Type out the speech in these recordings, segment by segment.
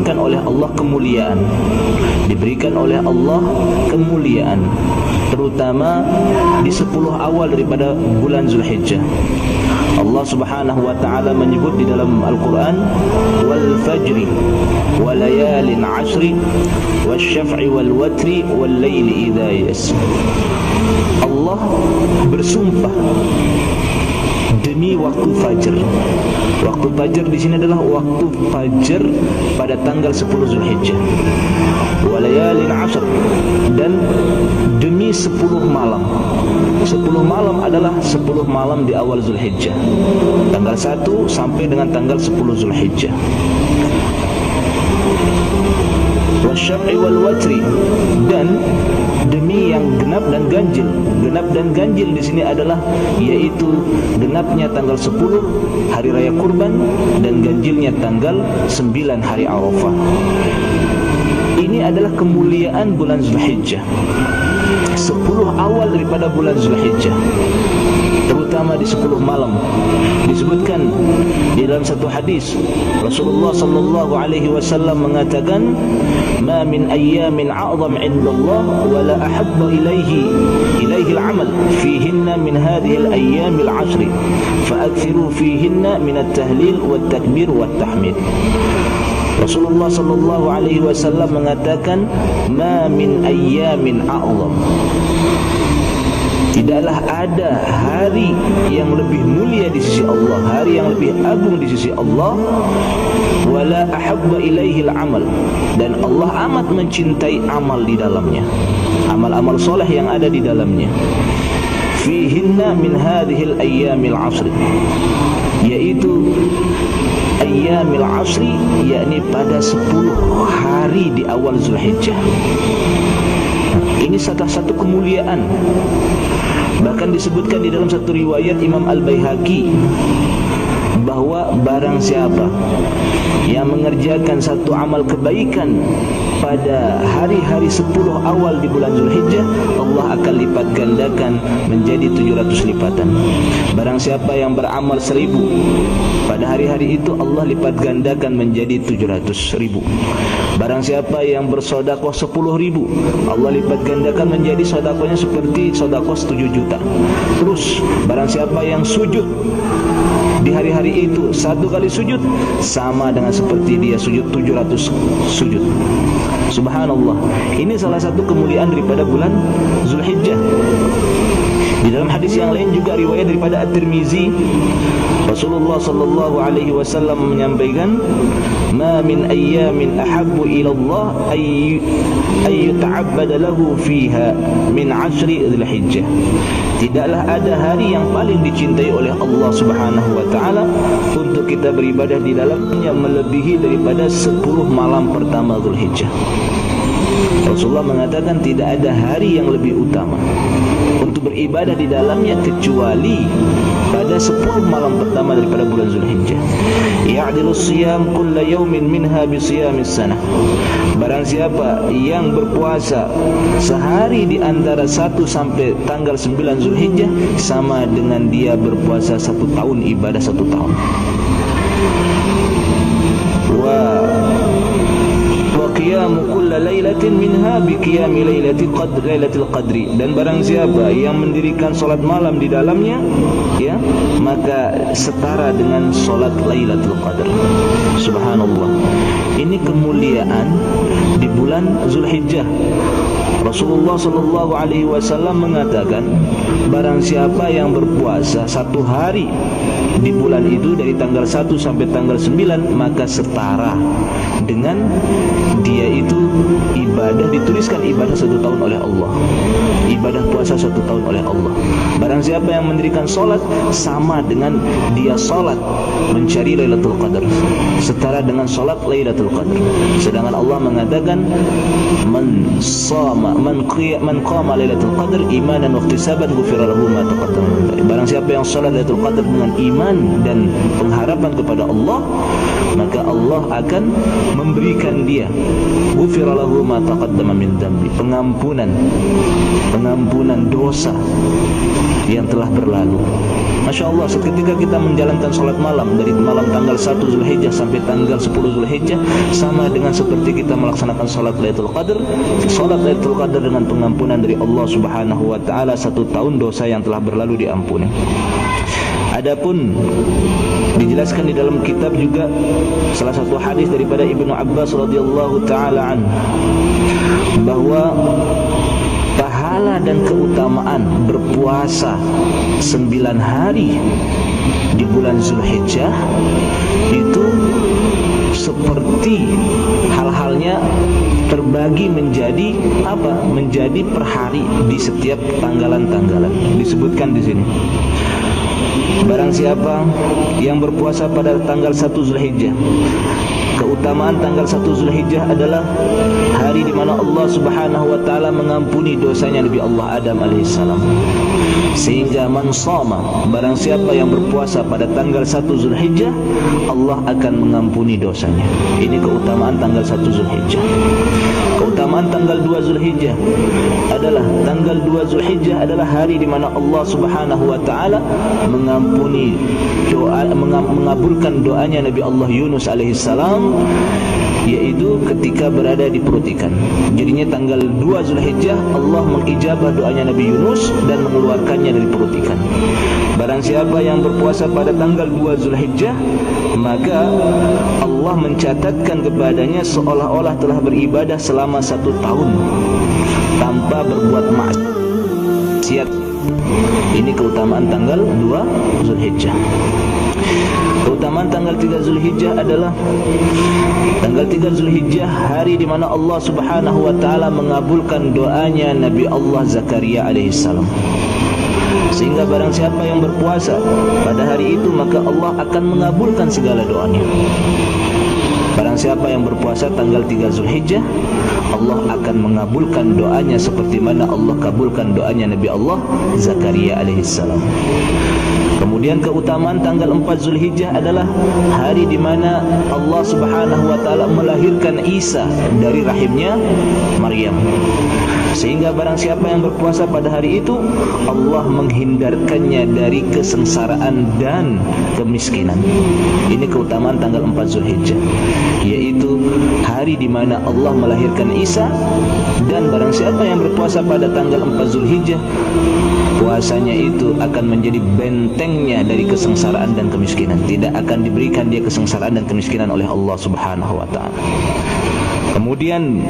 diberikan oleh Allah kemuliaan. Diberikan oleh Allah kemuliaan, terutama di 10 awal daripada bulan Zulhijjah. Allah Subhanahu wa taala menyebut di dalam Al-Qur'an, wal fajri wa layalin 'ashri wasyaf'i wal watri wal laili idza yas. Allah bersumpah demi waktu fajar. Waktu fajar di sini adalah waktu fajar pada tanggal 10 Zulhijjah. Walayalin 'ashr, dan demi 10 malam. 10 malam adalah 10 malam di awal Zulhijjah, tanggal 1 sampai dengan tanggal 10 Zulhijjah. Wasyaf'i wal watri, dan demi yang genap dan ganjil. Genap dan ganjil di sini adalah yaitu genapnya tanggal 10 hari raya kurban dan ganjilnya tanggal 9 hari Arafah. Ini adalah kemuliaan bulan Zulhijjah, 10 awal daripada bulan Zulhijjah, terutama di 10 malam. Disebutkan di dalam satu hadis, Rasulullah sallallahu alaihi wasallam mengatakan, "Ma min ayyamin a'zam 'indallah wa la ahabba ilaihi al-'amal fihinna min hadhihi al-ayyam al-'ashr, fa'akthiru fihinna min at-tahlil wat-takbir wat-tahmid." Rasulullah sallallahu alaihi wasallam mengatakan, "Ma min ayyamin a'zam." Tidaklah ada hari yang lebih mulia di sisi Allah, hari yang lebih agung di sisi Allah, wala ahabba ilaihi al-amal, dan Allah amat mencintai amal di dalamnya, amal-amal soleh yang ada di dalamnya. Fihinna min hadhil ayyamil 'ashr, yaitu ayyamil 'ashr, yakni pada 10 hari di awal Zulhijjah. Ini salah satu kemuliaan. Bahkan disebutkan di dalam satu riwayat Imam Al-Baihaqi bahwa barang siapa yang mengerjakan satu amal kebaikan pada hari-hari 10 awal di bulan Zulhijjah, Allah akan lipat gandakan menjadi 700 lipatan. Barang siapa yang beramal 1000 pada hari-hari itu, Allah lipat gandakan menjadi 700.000. Barang siapa yang bersedekah 10.000, Allah lipat gandakan menjadi sedekahnya seperti sedekah 7 juta. Terus barang siapa yang sujud di hari-hari itu, 1 kali sujud sama dengan seperti dia sujud 700 sujud. Subhanallah. Ini salah satu kemuliaan daripada bulan Zulhijjah. Di dalam hadis yang lain juga riwayat daripada At-Tirmizi, Rasulullah sallallahu alaihi wasallam menyampaikan, "Ma min ayyamin ahabbu ila Allah ay yuta'abbada lahu fiha min 'ashri Dzulhijjah." Tidaklah ada hari yang paling dicintai oleh Allah Subhanahu wa taala untuk kita beribadah di dalamnya melebihi daripada 10 malam pertama Dzulhijjah. Rasulullah mengatakan tidak ada hari yang lebih utama untuk beribadah di dalamnya kecuali pada 10 malam pertama daripada bulan Zulhijjah. Ya'dilu siyam kulla yawmin minha bi siyamis sanah. Barang siapa yang berpuasa sehari di antara 1 sampai tanggal 9 Zulhijjah, sama dengan dia berpuasa 1 tahun, ibadah 1 tahun. Wa qiyamu kulla lailatin minha bi qiyami lailatul qadri, dan barang siapa yang mendirikan salat malam di dalamnya, ya, maka setara dengan salat Lailatul Qadar. Subhanallah. Ini kemuliaan di bulan Zulhijjah. Rasulullah sallallahu alaihi wasallam mengatakan, barang siapa yang berpuasa 1 hari di bulan itu dari tanggal 1 sampai tanggal 9, maka setara dengan dia itu ibadah, dituliskan ibadah 1 tahun oleh Allah, ibadah puasa 1 tahun oleh Allah. Barang siapa yang mendirikan solat, sama dengan dia solat mencari Lailatul Qadar, setara dengan solat Lailatul Qadar. Sedangkan Allah mengatakan, man qama Lailatul Qadar imanan wa ihtisaban ghufira lahu ma taqaddama min dhanbi. Barang siapa yang salat Lailatul Qadar dengan iman dan pengharapan kepada Allah, maka Allah akan memberikan dia ghufira lahu ma taqaddama min dhanbi, pengampunan dosa yang telah berlalu. Masya Allah, seketika kita menjalankan sholat malam dari malam tanggal 1 Zulhijjah sampai tanggal 10 Zulhijjah, sama dengan seperti kita melaksanakan sholat Lailatul Qadar. Sholat Lailatul Qadar dengan pengampunan dari Allah Subhanahu wa Ta'ala, 1 tahun dosa yang telah berlalu diampuni. Adapun dijelaskan di dalam kitab juga salah satu hadis daripada Ibnu Abbas radhiyallahu taala an, bahwa pahala dan keutamaan berpuasa 9 hari di bulan Zulhijjah itu seperti hal-halnya terbagi menjadi apa? Menjadi per hari di setiap tanggalan-tanggalan. Disebutkan di sini. Barang siapa yang berpuasa pada tanggal 1 Zulhijjah, keutamaan tanggal 1 Zulhijjah adalah hari di mana Allah Subhanahu wa Ta'ala mengampuni dosanya Nabi Allah Adam alaihissalam. Sehingga man shoma, barang siapa yang berpuasa pada tanggal 1 Zulhijjah, Allah akan mengampuni dosanya. Ini keutamaan tanggal 1 Zulhijjah. Keutamaan tanggal 2 Zulhijjah adalah tanggal 2 Zulhijjah adalah hari di mana Allah Subhanahu wa Ta'ala mengampuni doa, mengabulkan doanya Nabi Allah Yunus alaihissalam, yaitu ketika berada di perut ikan. Jadinya tanggal 2 Zulhijjah Allah mengijabah doanya Nabi Yunus dan mengeluarkannya dari perut ikan. Barang siapa yang berpuasa pada tanggal 2 Zulhijjah, maka Allah mencatatkan kepadanya seolah-olah telah beribadah selama 1 tahun tanpa berbuat maksiat. Ini keutamaan tanggal 2 Zulhijjah. Keutamaan tanggal 3 Zulhijjah adalah tanggal 3 Zulhijjah, hari di mana Allah Subhanahu wa Ta'ala mengabulkan doanya Nabi Allah Zakaria alaihissalam. Sehingga barang siapa yang berpuasa pada hari itu, maka Allah akan mengabulkan segala doanya. Barang siapa yang berpuasa tanggal 3 Zulhijjah, Allah akan mengabulkan doanya seperti mana Allah kabulkan doanya Nabi Allah Zakaria alaihissalam. Kemudian keutamaan tanggal 4 Zulhijjah adalah hari di mana Allah Subhanahu wa Ta'ala melahirkan Isa dari rahimnya Maryam. Sehingga barang siapa yang berpuasa pada hari itu, Allah menghindarkannya dari kesengsaraan dan kemiskinan. Ini keutamaan tanggal 4 Zulhijjah, yaitu hari di mana Allah melahirkan Isa. Dan barang siapa yang berpuasa pada tanggal 4 Zulhijjah, puasanya itu akan menjadi bentengnya dari kesengsaraan dan kemiskinan. Tidak akan diberikan dia kesengsaraan dan kemiskinan oleh Allah Subhanahu wa Ta'ala. Kemudian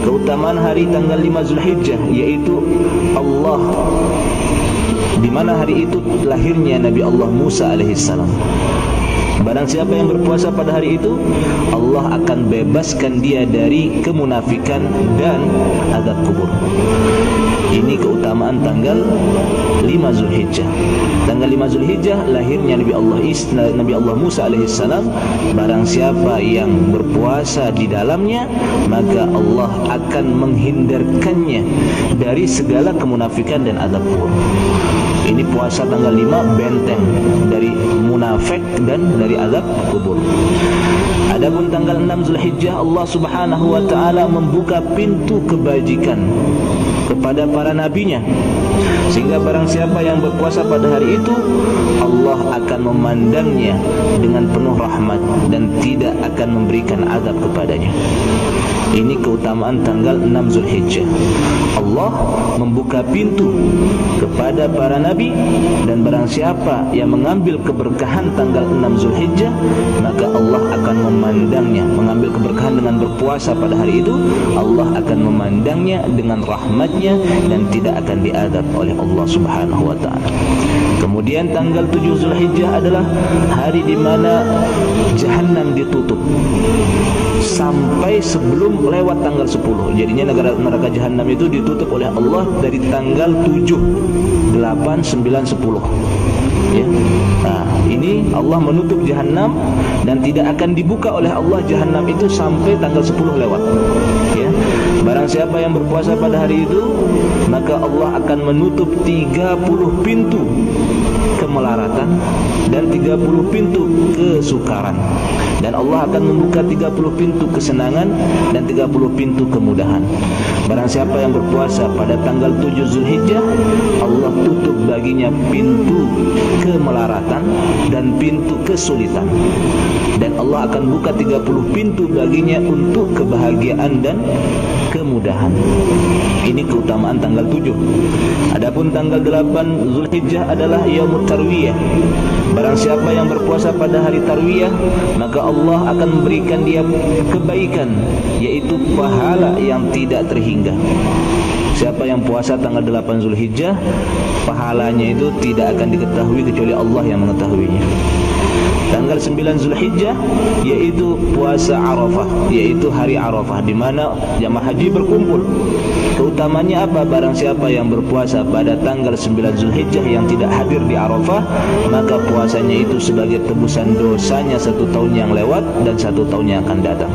keutamaan hari tanggal 5 Zulhijjah, yaitu Allah, di mana hari itu lahirnya Nabi Allah Musa alaihissalam. Barang siapa yang berpuasa pada hari itu, Allah akan bebaskan dia dari kemunafikan dan azab kubur. Ini keutamaan tanggal 5 Zulhijjah. Tanggal 5 Zulhijjah lahirnya Nabi Allah Musa alaihissalam. Barang siapa yang berpuasa di dalamnya, maka Allah akan menghindarkannya dari segala kemunafikan dan azab kubur. Ini puasa tanggal 5 benteng dari munafik dan dari azab kubur. Adapun tanggal 6 Zulhijjah, Allah Subhanahu wa Ta'ala membuka pintu kebajikan kepada para nabinya, sehingga barang siapa yang berpuasa pada hari itu, Allah akan memandangnya dengan penuh rahmat dan tidak akan memberikan azab kepadanya. Ini keutamaan tanggal 6 Zulhijjah. Allah membuka pintu kepada para nabi, dan barang siapa yang mengambil keberkahan tanggal 6 Zulhijjah, maka Allah akan memandangnya. Mengambil keberkahan dengan berpuasa pada hari itu, Allah akan memandangnya dengan rahmatnya dan tidak akan diazab oleh Allah Subhanahu wa Ta'ala. Kemudian tanggal 7 Zulhijjah adalah hari di mana Jahannam ditutup sampai sebelum lewat tanggal 10. Jadinya neraka Jahannam itu ditutup oleh Allah dari tanggal 7, 8, 9, 10. Ya. Nah, ini Allah menutup Jahannam dan tidak akan dibuka oleh Allah Jahannam itu sampai tanggal 10 lewat. Ya. Barang siapa yang berpuasa pada hari itu, maka Allah akan menutup 30 pintu kemelaratan dan 30 pintu kesukaran, dan Allah akan membuka 30 pintu kesenangan dan 30 pintu kemudahan. Barang siapa yang berpuasa pada tanggal 7 Zulhijjah, Allah tutup baginya pintu kemelaratan kemelaratan dan pintu kesulitan. Dan Allah akan buka 30 pintu baginya untuk kebahagiaan dan kemudahan. Ini keutamaan tanggal 7. Adapun tanggal 8 Zulhijjah adalah Yaumut Tarwiyah. Barang siapa yang berpuasa pada hari Tarwiyah, maka Allah akan memberikan dia kebaikan, yaitu pahala yang tidak terhingga. Siapa yang puasa tanggal 8 Zulhijjah, pahalanya itu tidak akan diketahui kecuali Allah yang mengetahuinya. Tanggal 9 Zulhijjah yaitu puasa Arafah, yaitu hari Arafah, di mana jamaah haji berkumpul. Keutamanya apa? Barang siapa yang berpuasa pada tanggal 9 Zulhijjah yang tidak hadir di Arafah, maka puasanya itu sebagai tebusan dosanya 1 tahun yang lewat dan 1 tahun yang akan datang.